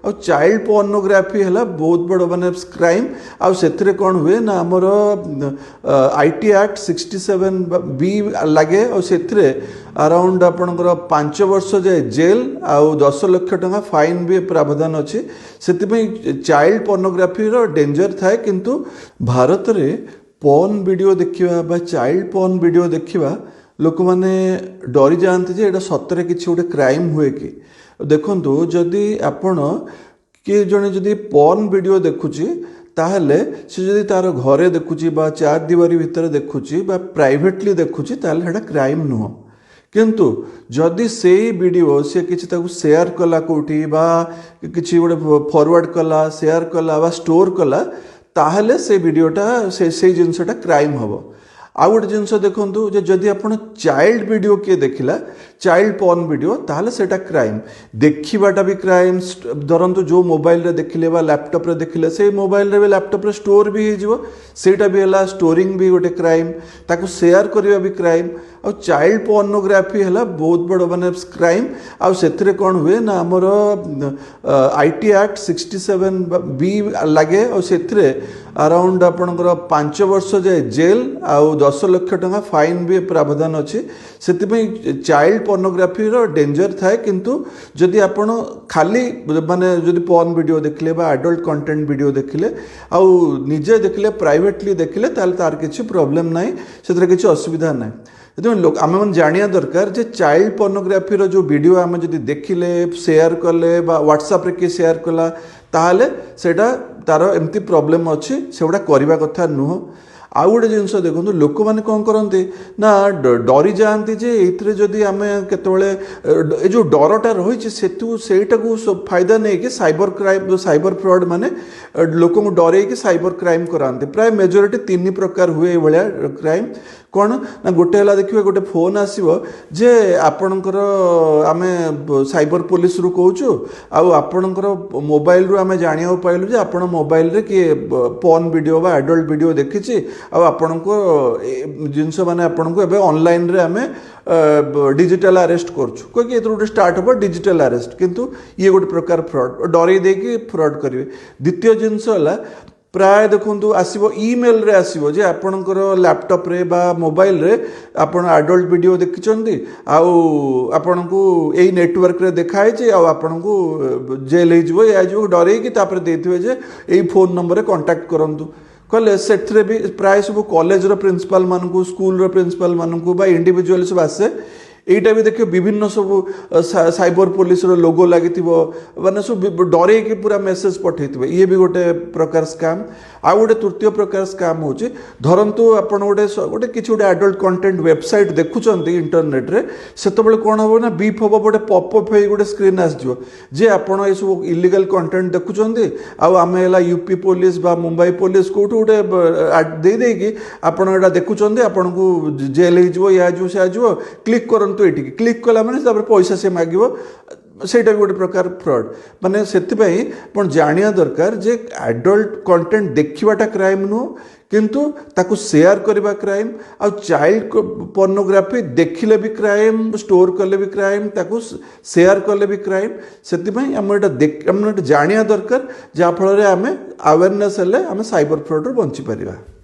आ child pornography है बहुत बड़ माने क्राइम आ से कौन हुए ना आमर आईटी एक्ट 67B लगे और से अराउंड आपणकर 5 वर्ष जाए जेल आउ 10 लाख टंका फाइन भी प्रावधान अच्छी से चाइल्ड पोर्नोग्राफी डेंजर थाए किंतु भारत रे पॉर्न वीडियो देखा चाइल्ड पॉर्न वीडियो देखा लोक मैंने डरी जाते जे एटा सतरे किसी गोटे क्राइम हुए कि देखंतु जदि आपण किए जड़े जदि पॉर्न वीडियो देखुची ताहले से जदि तार घरे देखुची बा चार दीवारी भितर देखुची बा प्राइवेटली देखुची ताहले हेटा क्राइम नुह किंतु जदि से वीडियो से किसी ताकू शेयर कला कोठी बा किसी गोटे फॉरवर्ड कला शेयर कला बा स्टोर कला ताहले से वीडियोटा से जिनसटा क्राइम हम आउ गोटे जिनस देखूँ जदि आप चाइल्ड वीडियो किए देखला चाइल्ड पॉर्न वीडियो ताहले सेटा क्राइम देखिबाटा भी क्राइम धरतु जो मोबाइल रे देखिले बा लैपटॉप रे देखिले से मोबाइल रे भी लैपटॉप रे स्टोर भी हो सेटा भी है स्टोरिंग भी गोटे क्राइम ताकू शेयर करवा भी क्राइम आ चाइल्ड पोर्नोग्राफी है बहुत बड़ माने क्राइम आ से कौन हुए ना आमर आईटी एक्ट 67B लगे और से अराउंड आपणकर 5 वर्ष जाए जेल आउ 10 लाख टंका फाइन भी प्रावधान अच्छी से चाइल्ड पोर्नोग्राफी डेंजर थाए किंतु जदि आपण खाली माने जदि पॉर्न वीडियो देखले बा एडल्ट कंटेंट वीडियो देखले आउ निजे देखले प्राइवेटली देखले तार किसी प्रॉब्लम नाही से किसी असुविधा नाही लोक आम मैंने जाना दरकार जे चाइल्ड पोर्नोग्राफी जो वीडियो आम जब देखिले शेयर कले व्हाट्सएप रे किए शेयर कला ताहले सेटा तार एमती प्रॉब्लम अच्छी से गुड़ा करवा कथा नुह आउ गोटे जिनस देखो लोक मैंने कौन करते ना डरी जाती जे ये जदि आम केतले जो डरटा रही सेटा को फायदा नहीं कि साइबर क्राइम साइबर फ्रॉड माने लोक डरे कि साइबर क्राइम कराते प्राय मेजोरिटी 3 प्रकार हुए भाया क्राइम कौन ना गोटे है देखिए गोटे फोन आसो जे आपणकर आम साइबर पुलिस रू कहूँ आपणकर मोबाइल रू आम जाना पाइलु जे आपण मोबाइल रे किए पॉर्न वीडियो बा एडल्ट वीडियो देखी आपण को जिनस माने आपण को ऑनलाइन रे आम डिजिटल अरेस्ट करछु कोई गोटे स्टार्ट हम डिजिटल अरेस्ट किंतु ये गोटे प्रकार फ्रॉड डरे देकी फ्रॉड करेंगे द्वितीय जिनस है प्राय देखो आसो ईमेल रे आसो जे आपणकर लैपटॉप रे बा मोबाइल रे आपण एडल्ट वीडियो देखिछंती आपण को यही नेटवर्क रे देखाई जे आपण को जेल हो या जो डरे कि तापर देथिबे जे एई फोन नंबर रे कांटेक्ट करंतु कहले से भी प्राय सब कॉलेज रो प्रिंसिपल मानकू स्कूल रो प्रिंसिपल मानकू बा इंडिविजुअल सब आसे एटा भी देखिए विभिन्न सब साइबर पुलिस रो लोगो लगी माने सब डरे कि पूरा मेसेज पठे ये भी गोटे प्रकार स्कैम आ गोटे तृतीय प्रकार स्कैम होची धरंतु आपण गोटे गोटे किछि गोटे एडल्ट कंटेंट वेबसाइट देखुचंती इंटरनेट रे सेतबेले कोन हो ना बीप हो गोटे पॉपअप हे गोटे स्क्रीन आसजो जे आपण ए सब इलीगल कंटेंट देखुचंती आ आमे हला यूपी पुलिस बा मुंबई पुलिस कोठ गोटे दे दे कि आपण एटा देखुचंती आपण को जेल हे जो या जो से जो क्लिक करंतु एठी क्लिक कला माने तापर पैसा से मागिवो सेटा भी गोटे प्रकार फ्रॉड माने सेतिपई पण जानिया दरकार जे एडल्ट कंटेंट देखिबाटा क्राइम नु किंतु ताकू शेयर करबा क्राइम आ चाइल्ड पोर्नोग्राफी देखिले भी क्राइम स्टोर कले भी क्राइम ताकू शेयर कले भी क्राइम सेतिपई हम एटा जानिया दरकार जा फल रे आमे अवेयरनेस हेले आमे साइबर फ्रॉड रो बंची परिबा।